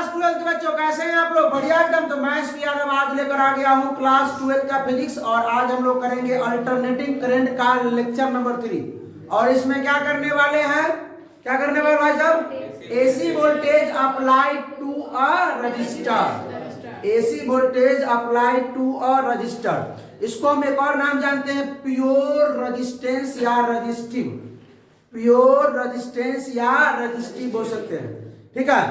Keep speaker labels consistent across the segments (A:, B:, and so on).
A: Class 12 के बच्चों कैसे हैं आप लोग? बढ़िया एकदम। तो मैं इसकी यादव आज लेकर आ गया हूं क्लास 12 का फिजिक्स, और आज हम लोग करेंगे अल्टरनेटिंग करंट का लेक्चर नंबर 3। और इसमें क्या करने वाले हैं, क्या करने वाले भाई साहब? AC voltage applied to a resistor. AC voltage applied to a resistor, इसको हम एक और नाम जानते हैं प्योर रेजिस्टेंस या रजिस्टिव। प्योर रेजिस्टेंस या रजिस्टिव बोल सकते हैं, ठीक है,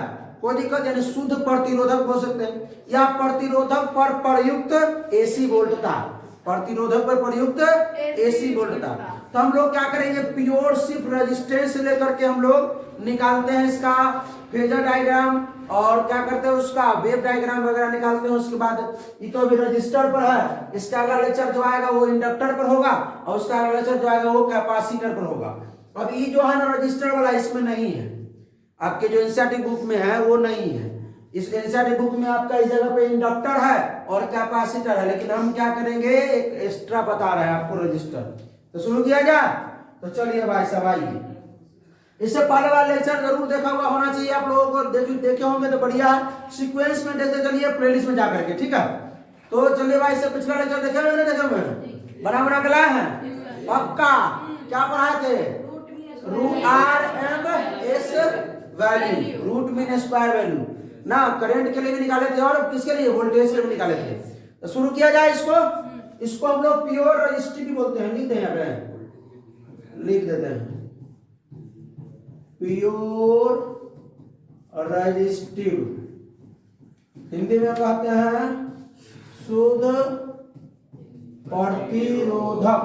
A: कोई दिक्कत, यानी शुद्ध प्रतिरोधक बोल सकते हैं, या प्रतिरोधक पर प्रयुक्त एसी वोल्टता। प्रतिरोधक पर प्रयुक्त एसी वोल्टता। तो हम लोग क्या करेंगे, प्योर सिर्फ रेजिस्टेंस लेकर के हम लोग निकालते हैं इसका फेजर डायग्राम, और क्या करते हैं उसका वेव डायग्राम वगैरह निकालते हैं। उसके बाद ये तो अभी रजिस्टर पर है, इसका अगला लेक्चर जो आएगा वो इंडक्टर पर होगा, और उसका अगला लेक्चर जो आएगा वो कैपेसिटर पर होगा। अब ये जो है ना रजिस्टर वाला इसमें नहीं है, आपके जो एनसीईआरटी बुक में है वो नहीं है। इस एनसीईआरटी बुक में आपका इस जगह पे इंडक्टर है और कैपेसिटर है, लेकिन हम क्या करेंगे एक एक्स्ट्रा बता रहे हैं आपको रजिस्टर। तो शुरू किया जाए, तो चलिए भाई साहब आइए। इससे पहले वाला लेक्चर जरूर देखा हुआ होना चाहिए आप लोगों को, देखे होंगे तो बढ़िया सीक्वेंस में देखते चलिए प्लेलिस्ट में जाकर के, ठीक है। तो चलिए भाई, इससे पिछला लेक्चर देखे हुए देखे हुए बना बना के लाए हैं पक्का। क्या पढ़ाए थे? Root R M S value, root mean square value ना, करंट के लिए भी निकाले थे और किसके लिए, वोल्टेज के लिए भी निकाले थे। तो शुरू किया जाए इसको हम लोग प्योर रजिस्टिव भी बोलते हैं, लिख दें यहाँ पे, लिख देते हैं प्योर रजिस्टिव। हिंदी में कहते हैं शुद्ध प्रतिरोधक,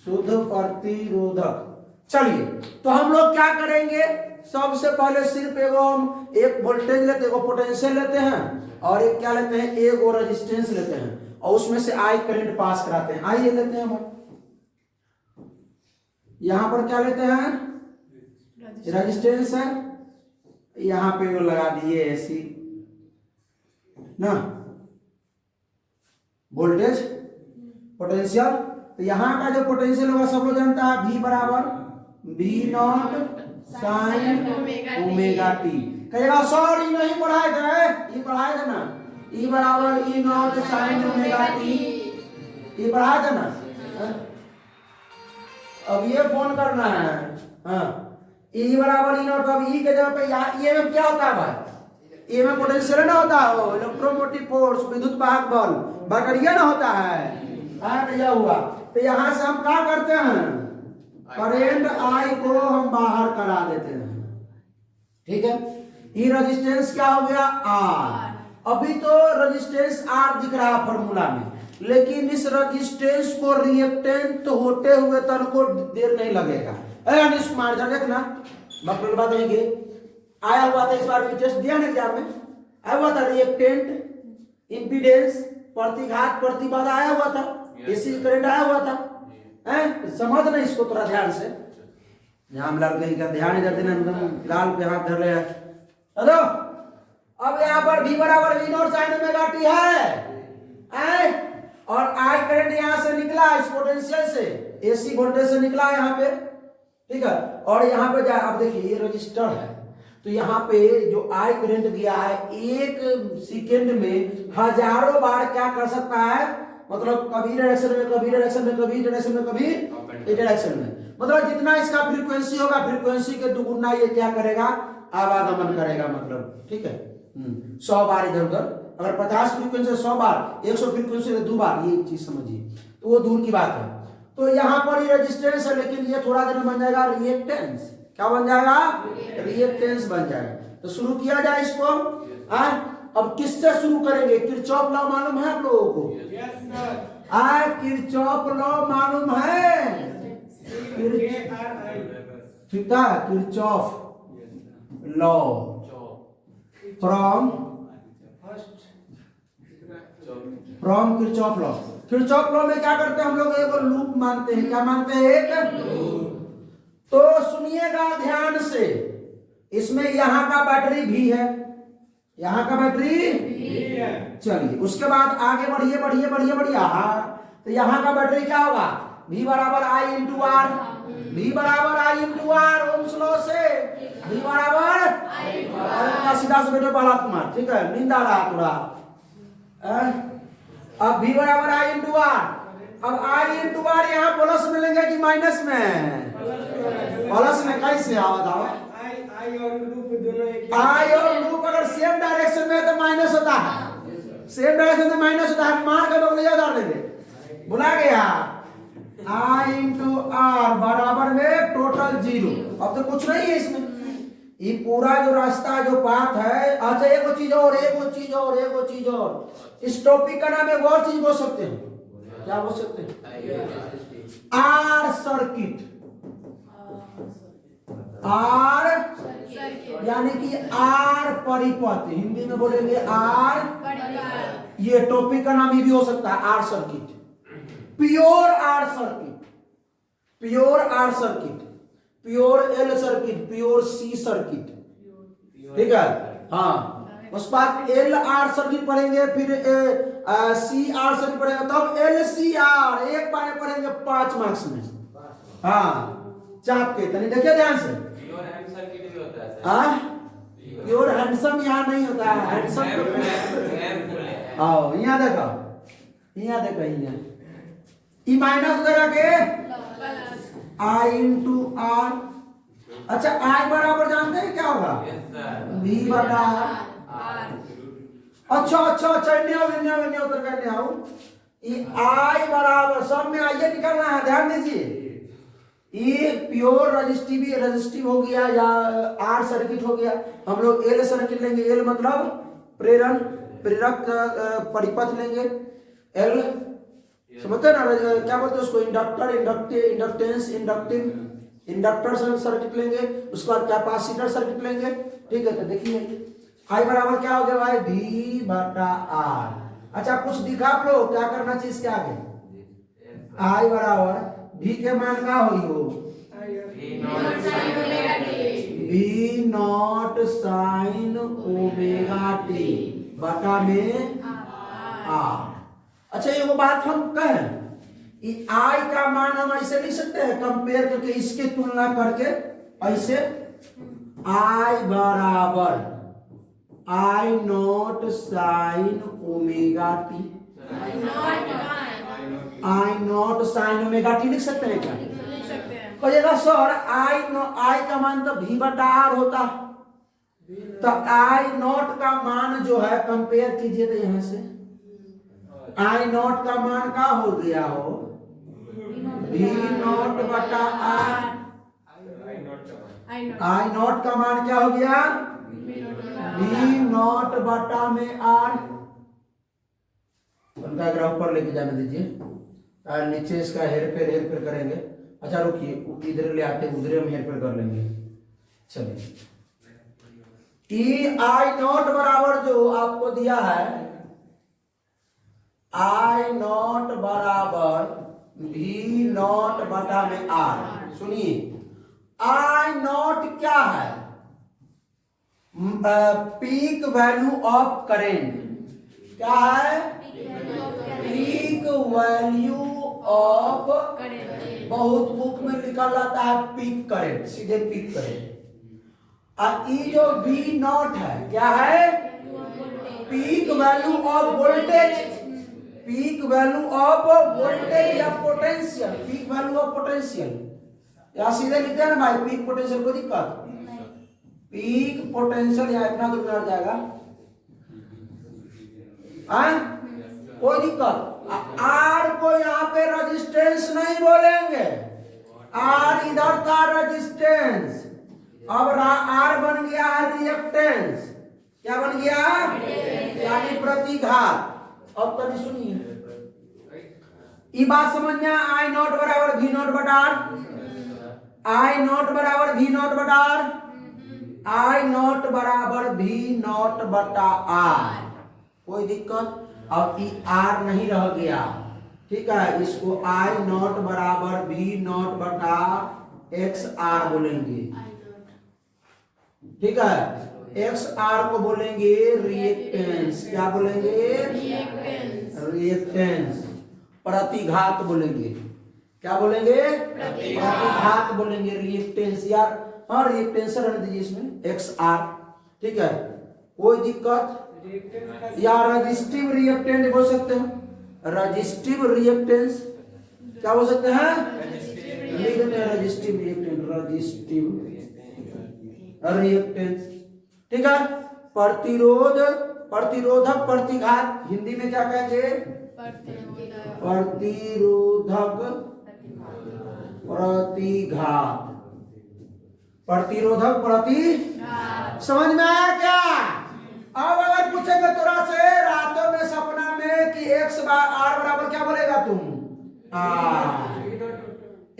A: शुद्ध प्रतिरोधक। चलिए, तो हम लोग क्या करेंगे, सबसे पहले सिर्फ एक वोल्टेज लेते हैं, पोटेंशियल लेते हैं, और एक क्या लेते हैं, एक रेजिस्टेंस लेते हैं, और उसमें से आई करंट पास कराते हैं। आई ये लेते हैं हम, यहां पर क्या लेते हैं, रेजिस्टेंस है, यहां पे वो लगा दिए ऐसी ना वोल्टेज पोटेंशियल। तो यहाँ का जो पोटेंशियल होगा सब लोग जानता है, V बराबर V not sine omega T. कहेगा सॉरी नहीं पढ़ाए थे, ये पढ़ाए थे ना, E बराबर E not sine omega T, ये पढ़ाए थे ना। अब ये फोन करना है, हाँ, E बराबर E नॉट। अब E के जगह पे ये में क्या होता है भाई, ये में पोटेंशियल ना होता है, वो इलेक्ट्रोमोटिव फोर्स, विद्युत वाहक बल, बैटरिया ना होता है। यह हुआ, तो यहां से हम क्या करते हैं, करंट आई को हम बाहर करा देते हैं, ठीक है। ये रेजिस्टेंस क्या हो गया, आर। अभी तो रेजिस्टेंस आर दिख रहा है फॉर्मूला में, लेकिन इस रेजिस्टेंस को रिएक्टेंट होते हुए तन को देर नहीं लगेगा। अनिश कुमार जरा देखना, मतलब बात है कि आया हुआ था इस बार भी टेस्ट दिया ना एग्जाम में, आया हुआ था रिएक्टेंट, इंपीडेंस, प्रतिघात, प्रतिबाधा आया हुआ था, एसी करंट आया हुआ था, समझ ना इसको थोड़ा ध्यान से। नाम लाल कहीं का ध्यान इधर देना, लाल पे हाथ धर ले। हेलो, अब यहाँ पर V बराबर V not sine omega T है, और आई करंट यहाँ से निकला इस पोटेंशियल से, एसी वोल्टेज से निकला यहाँ पे, ठीक है। और यहाँ पे अब देखिए ये रजिस्टर है, तो यहाँ पे जो आई करंट दिया है, एक सेकेंड में हजारों बार क्या कर सकता है, मतलब कभी डायरेक्शन में, कभी डायरेक्शन में, कभी डायरेक्शन में, कभी डायरेक्शन में, मतलब जितना इसका फ्रीक्वेंसी होगा, फ्रीक्वेंसी के दुगुना ये क्या करेगा, आवागमन करेगा, मतलब ठीक है। 100 बार इधर उधर, अगर 50 फ्रीक्वेंसी 100 बार, 100 फ्रीक्वेंसी 2 बार, ये चीज समझिए, तो वो दूर की बात है। तो यहाँ पर ये रेजिस्टेंस है, लेकिन ये थोड़ा देर में बन जाएगा रिएक्टेंस। क्या बन जाएगा, रिएक्टेंस बन जाएगा। तो शुरू किया जाए इसको। अब किससे शुरू करेंगे, किरचॉफ लॉ मालूम है आप लोगों को? किरचॉफ लॉ मालूम है, ठीक है, Kirchhoff law from Kirchhoff law. Kirchhoff law में क्या करते हैं हम लोग, एक लूप मानते हैं। क्या मानते हैं, एक लूप। तो सुनिएगा ध्यान से, इसमें यहां का बैटरी भी है, यहां का बैटरी है। चलिए उसके बाद आगे बढ़िए बढ़िए बढ़िए बढ़िए, तो यहां का बैटरी क्या होगा, V बराबर I इंटू आर, V बराबर I into R, Ohm's law से V बराबर सीधा से बैठो प्रहलाद कुमार, ठीक है, नींद आ रहा है थोड़ा। अब v बराबर आई इंटू आर। अब आई इंटू आर यहाँ प्लस में लेंगे कि माइनस में? प्लस में। कैसे बताओ? आई और लूप अगर सेम डायरेक्शन में है तो माइनस होता है, सेम डायरेक्शन में माइनस होता है। मार के बगलिया उतार देंगे, भुला गया। आई इंटू आर बराबर में टोटल 0। अब तो कुछ नहीं है इसमें, ये पूरा जो रास्ता जो पाथ है। अच्छा एक चीज और, एक चीज और, इस टॉपिक का नाम एक और चीज बोल सकते हैं। क्या बोल सकते हैं? R circuit. आर यानी कि आर परिपथ, हिंदी में बोलेंगे आर। ये टॉपिक का नाम ये भी हो सकता है, R circuit, pure R circuit, pure R circuit, pure L circuit, pure C circuit, ठीक है। हाँ, उस बाद एल आर सर्किट पढ़ेंगे, फिर सी आर सर्किट पढ़ेंगे, तब एल सी आर एक बार पढ़ेंगे 5 मार्क्स में। हाँ, चाप के तनी देखिए ध्यान से। प्योर हैंडसम यहाँ नहीं होता है, हैंडसम आओ यहाँ देखो, यहाँ देखो, यहाँ ई माइनस उधर आके आई इंटू आर। अच्छा आई बराबर जानते हैं क्या होगा? v बटा आर। अच्छा उतर करने आओ। ये आई बराबर सब में आइए निकालना है, ध्यान दीजिए। ये प्योर रजिस्टिव हो गया या आर सर्किट हो गया। हम लोग एल सर्किट लेंगे, एल मतलब प्रेरक परिपथ लेंगे। एल समझते ना, क्या बोलते हैं उसको? इंडक्टर, इंडक्टेंस, इंडक्टर सर्किट लेंगे। उसके बाद कैपेसिटर सर्किट लेंगे, ठीक है। तो देखिए आई बराबर क्या हो गया भाई? v बटा आर। अच्छा कुछ दिखा आप लोग क्या करना चाहिए इसके आगे? आई बराबर v के मान का होई हो? v not sine omega T बटा में आर। अच्छा ये वो बात हम कहें, आई का मान हम ऐसे लिख सकते हैं कंपेयर करके, इसके तुलना करके ऐसे। आई बराबर I naught sine omega T, I naught sine omega T लिख सकते हैं क्या? कहिएगा सर आई का मान तो v बटा आर होता, तो आई नॉट का मान जो है कंपेयर कीजिए तो यहां से आई नॉट का मान का हो गया हो? v नॉट बटा आर। आई नॉट का मान क्या हो गया? v नॉट बटा में आर। उनका ग्राफ पर लेके जाने दीजिए, नीचे इसका हेर फेर करेंगे। अच्छा रुकिए, इधर ले आते, उधर हम हेर फेर कर लेंगे। चलिए ई आई नॉट बराबर जो आपको दिया है, आई नॉट बराबर v नॉट बटा में आर। सुनिए आई नॉट क्या है? Peak value of current. क्या है? Peak value of current. बहुत बुक में लिखा जाता है पीक करेंट, सीधे पीक करेंट। और ये जो v नॉट है क्या है? Peak value of voltage, peak value of voltage या potential, peak value of potential. या सीधे लिखते हैं ना भाई, पीक पोटेंशियल, कोई दिक्कत? पीक पोटेंशियल या इतना दूर बढ़ जाएगा, कोई दिक्कत? आर को यहाँ पे रेजिस्टेंस नहीं बोलेंगे, आर इधर का रेजिस्टेंस। अब आर बन गया रिएक्टेंस। क्या बन गया? यानी प्रतिघात। अब कभी सुनिए, ये बात समझ में आई नॉट बराबर v नॉट बटा आर, आई नॉट बराबर v नॉट बटा आर, आई नॉट बराबर v नॉट बटा आर। कोई दिक्कत? अब ई आर नहीं रह गया, ठीक है। इसको आई नॉट बराबर v नॉट बटा एक्स आर बोलेंगे, ठीक है। एक्स आर को बोलेंगे रिएक्टेंस। क्या बोलेंगे? रिएक्टेंस। प्रतिघात बोलेंगे। क्या बोलेंगे? प्रतिघात बोलेंगे, रिएक्टेंस। यार हाँ रिएक्टेंस रहने दीजिए इसमें, एक्स आर, ठीक है। कोई दिक्कत? या रजिस्टिव रिएक्टेंट बोल सकते हैं, रजिस्टिव रिएक्टेंस क्या बोल सकते हैं? Resistive reactant, resistive reactance. ठीक है। प्रतिरोध, प्रतिरोधक, प्रतिघात, हिंदी में क्या कहेंगे? प्रतिरोधक, प्रतिघात, प्रतिरोधक, प्रतिघात। समझ में आया क्या? अब अगर पूछेंगे थोड़ा से रातों में सपना में कि एक्स आर बराबर क्या बोलेगा तुम?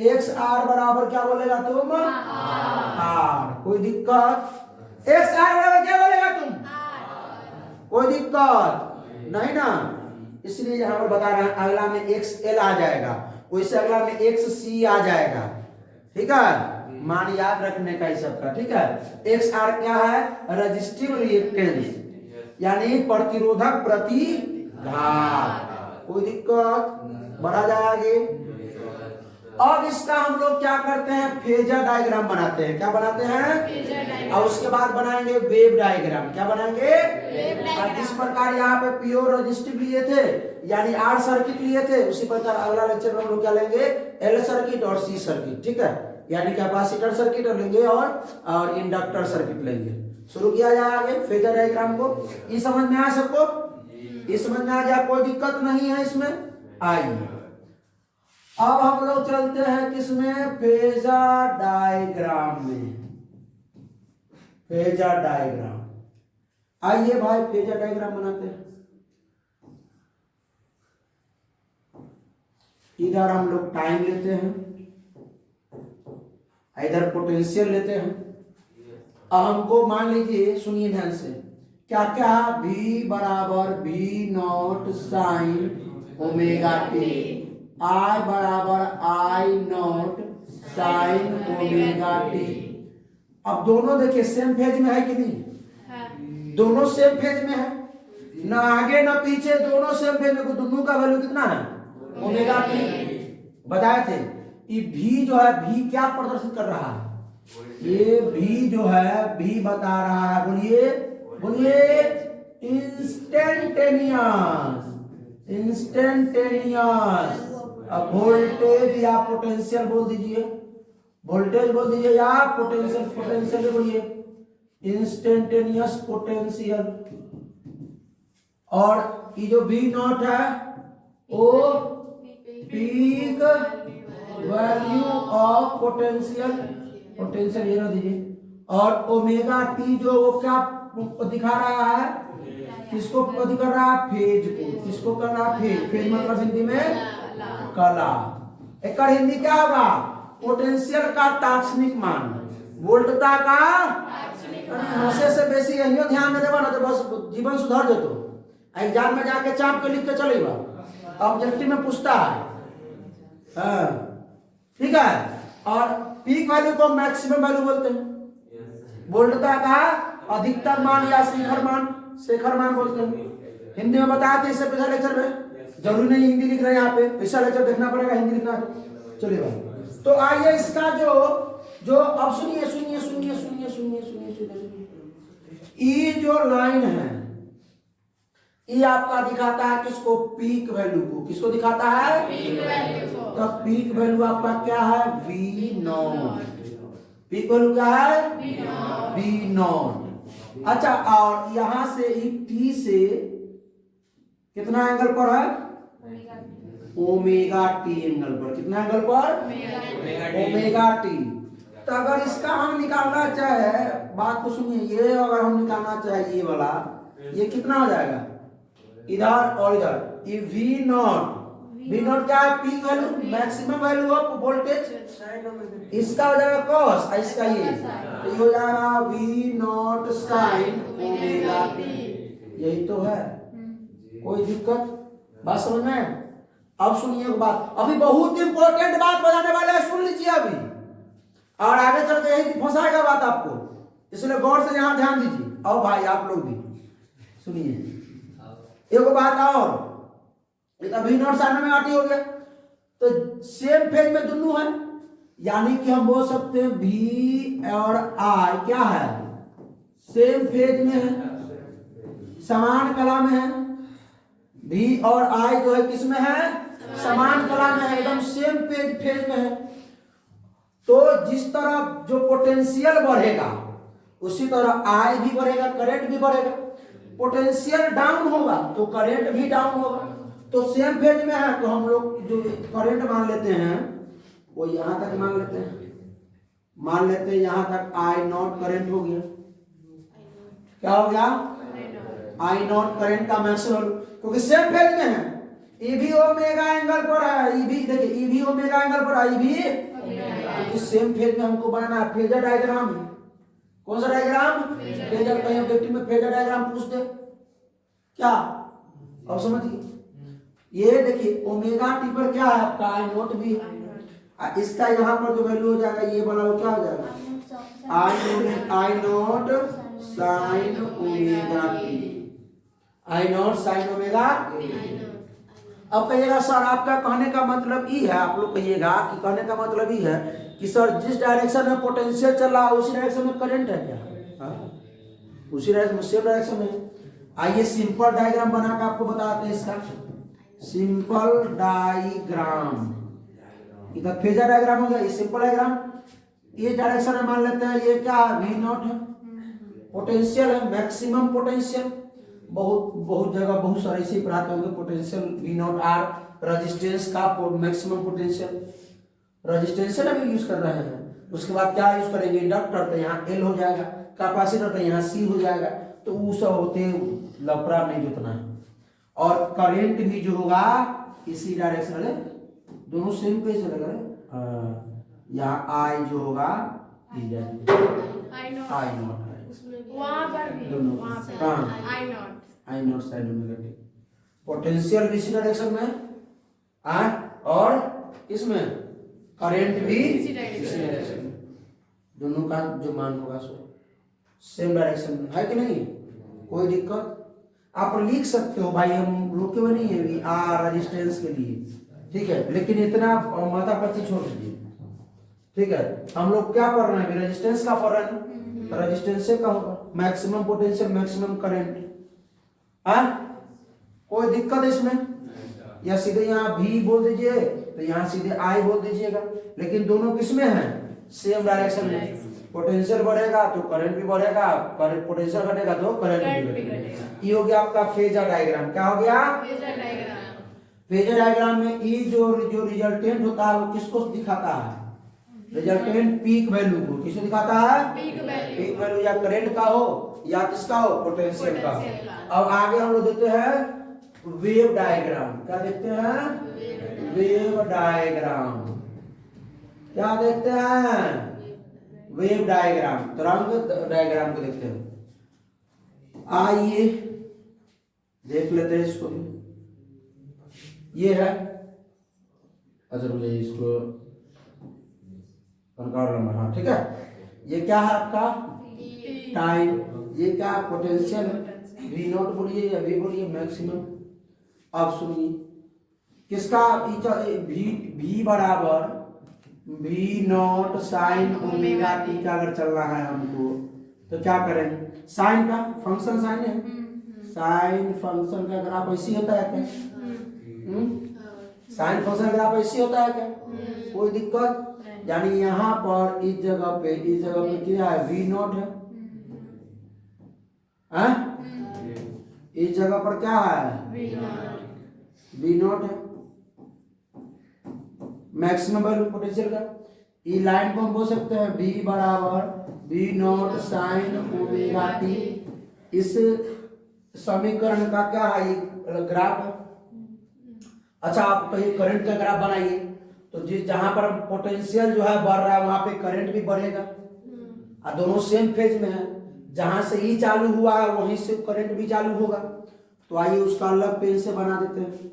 A: एक्स आर बराबर क्या बोलेगा तुम? आर। कोई दिक्कत? एक्स आर बराबर क्या बोलेगा तुम? कोई दिक्कत नहीं ना? इसलिए यहाँ पर बता रहे हैं अगला में एक्स एल आ जाएगा, वैसे अगला में एक्स सी आ जाएगा। ठीक है, मान याद रखने का इस सबका। ठीक है। एक्स आर क्या है? रजिस्टिव रिएक्टेंस, यानी प्रतिरोधक प्रतिघात। कोई दिक्कत? बढ़ा जाए आगे। अब इसका हम लोग क्या करते हैं? फेजर डायग्राम बनाते हैं। क्या बनाते हैं? और उसके बाद बनाएंगे वेव डायग्राम। क्या बनाएंगे? जिस प्रकार यहाँ पे प्योर रजिस्टिव लिए थे, यानी आर सर्किट लिए थे, उसी प्रकार अगला लेक्चर में हम लोग क्या लेंगे? एल सर्किट और सी सर्किट। ठीक है, यानी कैपेसिटर सर्किट लेंगे और इंडक्टर सर्किट लेंगे। शुरू किया जाए आगे फेजर डायग्राम को। ये समझ में आया सबको? ये समझ में आ गया? कोई दिक्कत नहीं है इसमें? आइए अब हम लोग चलते हैं किसमें? फेजर डायग्राम में। फेजर डायग्राम, आइए भाई फेजर डायग्राम बनाते हैं। इधर हम लोग टाइम लेते हैं, इधर पोटेंशियल लेते हैं। अब हमको मान लीजिए, सुनिए ध्यान से, क्या क्या? V बराबर V not sine omega T, I बराबर I not sine omega T. अब दोनों देखिए सेम फेज में है कि नहीं? दोनों सेम फेज में है, ना आगे ना पीछे, दोनों सेम फेज में। दोनों का वैल्यू कितना है? Omega T. बताए थे ये V जो है, V क्या प्रदर्शित कर रहा है? ये V जो है, V बता रहा है, बोलिए बोलिए, इंस्टेंटेनियस, इंस्टेंटेनियस। अब वोल्टेज या पोटेंशियल बोल दीजिए, वोल्टेज बोल दीजिए या पोटेंशियल, पोटेंशियल बोलिए, इंस्टेंटेनियस पोटेंशियल। और ये जो V नॉट है वो peak value of potential, potential ये ना दीजिए। और ओमेगा टी जो वो क्या दिखा रहा है? किसको दिखा रहा है? फेज को। किसको कर रहा है? फेज। फेज मतलब हिंदी में कला। एक हिंदी क्या होगा? पोटेंशियल का तात्क्षणिक मान, वोल्टता का हंसे से बेसी यही ध्यान में देवा ना तो बस जीवन सुधर जेतो। एग्जाम में जाके चाप के लिख के चलेगा, ऑब्जेक्टिव में पूछता है। ठीक है। और पीक वैल्यू को मैक्सिमम वैल्यू बोलते हैं, वोल्टता का अधिकतम मान या शिखर मान, शेखर मान बोलते हैं। हिंदी में बताया था इससे पिछले लेक्चर में, जरूरी नहीं हिंदी लिख रहे हैं यहाँ पे, पिछला लेक्चर देखना पड़ेगा, हिंदी लिखना है। चलिए भाई, तो आइए इसका जो अब सुनिए सुनिए सुनिए सुनिए सुनिए सुनिए सुनिए, ये जो लाइन है ये आपका दिखाता है किसको? पीक वैल्यू को। किसको दिखाता है? पीक वैल्यू को। तो पीक वैल्यू आपका क्या है? V not. पीक वैल्यू क्या है? V not. अच्छा, और यहां से T से कितना एंगल पर है? ओमेगा टी एंगल पर। कितना एंगल पर? Omega T. तो अगर इसका हम निकालना चाहे, बात को सुनिए, ये अगर हम निकालना चाहे ये वाला, ये कितना हो जाएगा? इधर और इधर, ये V नॉट। V नॉट क्या है? Peak value, maximum value of voltage. इसका हो जाएगा कॉस, इसका ये, तो ये हो जाएगा V not sine omega T. यही तो है। कोई दिक्कत? बात समझ में? अब सुनिए एक बात, अभी बहुत इंपॉर्टेंट बात बताने वाले हैं, सुन लीजिए अभी, और आगे चल के यही फंसाएगा बात आपको, इसलिए गौर से यहाँ ध्यान दीजिए। आओ भाई आप लोग भी सुनिए एक बात। और V नॉट साइन में आती हो गया, तो सेम फेज में दोनों है, यानी कि हम बोल सकते हैं V और I क्या है? सेम फेज में है। समान कला में है, V और I जो है किसमें है, समान कला में है, एकदम सेम फेज में है। तो जिस तरह जो पोटेंशियल बढ़ेगा उसी तरह I भी बढ़ेगा, करंट भी बढ़ेगा। पोटेंशियल डाउन होगा तो करंट भी डाउन होगा। तो सेम फेज में है तो हम लोग जो करंट मान लेते हैं वो यहां तक मान लेते हैं यहां तक I नॉट करंट हो गया। क्या हो गया, I नॉट करंट का मैक्सिमम, क्योंकि सेम फेज में है। ई भी ओमेगा एंगल पर है, ई भी देखिए ई भी ओमेगा एंगल पर है, ई भी क्योंकि सेम फेज में हमको बनाना है फेजर डायग्राम। कौन सा डायग्राम, फेजर। कहीं ऑब्जेक्टिव में फेजर डायग्राम पूछ दे क्या, अब समझिए। ये देखिए ओमेगा टी पर क्या है आपका आई नॉट भी है, इसका यहाँ पर जो वैल्यू हो जाएगा ये वाला वो क्या हो जाएगा, I naught sine omega T, I naught sine omega. अब कहिएगा सर आपका कहने का मतलब ये है, आप लोग कहिएगा कि कहने का मतलब ये है कि सर जिस डायरेक्शन में पोटेंशियल चल रहा है उसी डायरेक्शन में करंट है क्या, उसी डायरेक्शन में, सेम डायरेक्शन में। आइए सिंपल डायग्राम बना के आपको बताते हैं इसका। सिंपल डायग्राम, इधर फेजर डायग्राम हो गया, ये सिंपल डायग्राम। ये डायरेक्शन में मान लेते हैं ये क्या है, V नॉट है, पोटेंशियल है, मैक्सिमम पोटेंशियल। बहुत जगह बहुत सारे ऐसे पढ़ाते होंगे potential V naught R, resistance का मैक्सिमम पोटेंशियल, रेजिस्टेंस अभी यूज कर रहे हैं। उसके बाद क्या यूज करेंगे, इंडक्टर, तो यहाँ L हो जाएगा, कैपेसिटर तो यहाँ C हो जाएगा। तो वो सब होते लफड़ा नहीं जुतना है। और करंट भी जो होगा इसी डायरेक्शन में, दोनों सेम पेज चलेगा। यहाँ I जो होगा आई नॉट
B: वहाँ पर भी
A: दोनों I naught sine omega T. Potential भी इसी डायरेक्शन में और इसमें करंट भी इसी डायरेक्शन में, दोनों का जो मान होगा सो सेम डायरेक्शन में है कि नहीं, कोई दिक्कत। आप लिख सकते हो भाई, हम रोके हुए नहीं है भी रेजिस्टेंस के लिए, ठीक है, लेकिन इतना माथा पच्ची छोड़ दीजिए, ठीक है। हम लोग क्या पढ़ रहे हैं, रेजिस्टेंस का पढ़ रहे हैं, रेजिस्टेंस से का होगा मैक्सिमम पोटेंशियल मैक्सिमम करंट। कोई दिक्कत इसमें, या सीधे यहाँ V बोल दीजिए तो यहाँ सीधे I बोल दीजिएगा, लेकिन दोनों किसमें है, सेम डायरेक्शन में। पोटेंशियल बढ़ेगा तो करंट भी बढ़ेगा, करंट पोटेंशियल घटेगा तो करंट भी घटेगा। ये हो गया आपका फेजर डायग्राम। क्या हो गया, फेजर डायग्राम में ई जो रिजल्टेंट होता है वो किसको दिखाता है, रिजल्टेंट पीक वैल्यू को किसको दिखाता है, पीक वैल्यू या करंट का हो या किसका हो, पोटेंशियल का हो। अब आगे हम लोग देखते हैं वेव डायग्राम। क्या देखते हैं, वेव डायग्राम। क्या देखते हैं, वेव डायग्राम, तरंग डायग्राम को देखते हैं। आइए देख लेते हैं इसको भी। ये है, अच्छा मुझे इसको हाँ ठीक है। ये क्या है आपका टाइम, ये क्या पोटेंशियल है, V नॉट बोलिए या V बोलिए मैक्सिमम। अब सुनिए किसका, V बराबर V not sine omega T का अगर चलना है हमको तो क्या करें, साइन का फंक्शन साइन है, साइन फंक्शन का ग्राफ ऐसी होता है क्या, साइन फंक्शन का ग्राफ ऐसी होता है क्या, कोई दिक्कत। यानी यहाँ पर इस जगह पे क्या है, V नॉट है, इस जगह पर क्या है, V नॉट है, मैक्सिमम वैल्यू पोटेंशियल का। ये लाइन को हम बोल सकते हैं V बराबर V not sine omega T. इस समीकरण का क्या है, ग्राफ है। अच्छा आप कहीं करंट का ग्राफ बनाइए तो जिस जहां पर पोटेंशियल जो है बढ़ रहा है वहां पे करंट भी बढ़ेगा, और दोनों सेम फेज में है। जहां से ई चालू हुआ है वहीं से करंट भी चालू होगा। तो आइए उसका अलग पेन से बना देते हैं।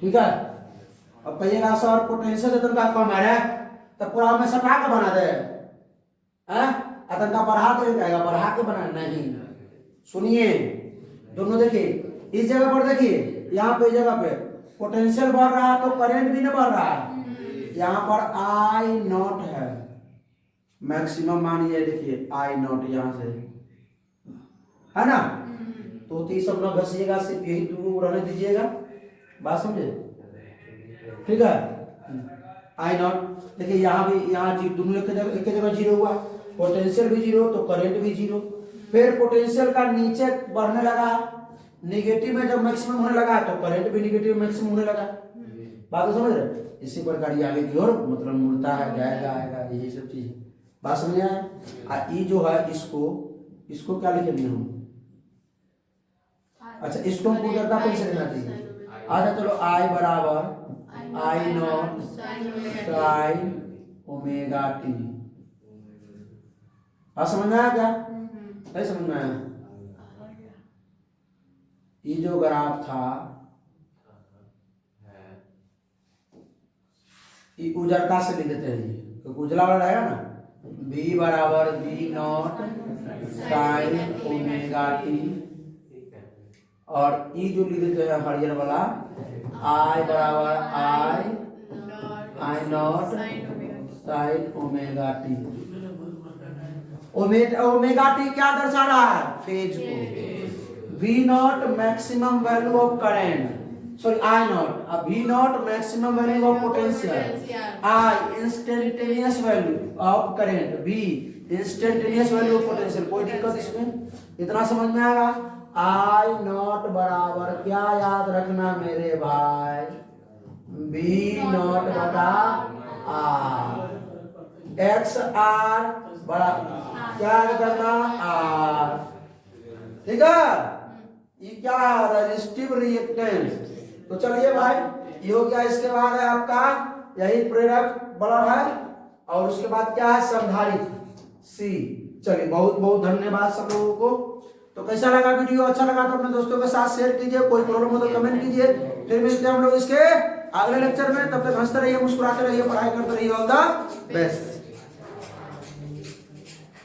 A: ठीक है, अब कहिएगा सर पोटेंशियल इतना का कम है तो पूरा हमें सटा के बना दे, इतना बढ़ा देगा, बढ़ा के बना नहीं। सुनिए दोनों देखिए, इस जगह पर देखिए, यहाँ पे जगह पे पोटेंशियल बढ़ रहा है तो करंट भी नहीं बढ़ रहा है। यहाँ पर I नॉट है, मैक्सिमम मानिए देखिए आई नॉट यहाँ से है ना, तो तीस सब ना घसीएगा, सिर्फ यही टू रहने दीजिएगा, बात समझे, ठीक है। आई नॉट देखिए यहाँ भी, यहाँ दोनों एक जगह जीरो हुआ, पोटेंशियल भी जीरो तो करंट भी जीरो। फिर पोटेंशियल का नीचे बढ़ने लगा, निगेटिव में जब मैक्सिमम होने लगा तो करंट भी निगेटिव में मैक्सिमम होने लगा, बात समझ रहे। इसी प्रकार ये आगे की ओर मतलब मुड़ता है, जाएगा आएगा, यही सब चीज बात समझ आया। ये जो है इसको क्या लिखेंगे हम, अच्छा इसको हमको करता कैसे लिखना चाहिए, अच्छा चलो आई बराबर I naught sine omega T, समझ में आया क्या, नहीं समझ में आया। ये जो ग्राफ था ये उजरता से लिख देते हैं जी, तो उजला वाला रहेगा ना, b बराबर b not sine omega T, और ई जो लिख देते हैं हरियर वाला I बराबर I naught sine omega T. Omega T क्या दर्शा रहा है, फेज को। V naught maximum value of current, sorry I naught, V naught maximum value of potential, I instantaneous value of current, V instantaneous value of potential. कोई दिक्कत इसमें, इतना समझ में आएगा। आई नॉट बराबर क्या याद रखना मेरे भाई, B नॉट बटा R, एक्स आर बड़ा क्या करना R, ठीक है। ये क्या है, रेजिस्टिव रिएक्टेंस। तो चलिए भाई ये हो गया। इसके बाद है आपका यही प्रेरक बड़ा है, और उसके बाद क्या है, संधारित्र C। चलिए बहुत बहुत धन्यवाद सब लोगों को। तो कैसा लगा वीडियो, अच्छा लगा तो अपने दोस्तों के साथ शेयर कीजिए, कोई प्रॉब्लम हो तो कमेंट कीजिए। फिर मिलते हैं हम लोग इसके अगले लेक्चर में, तब तक हंसते रहिए, मुस्कुराते रहिए, पढ़ाई करते रहिए। All the best.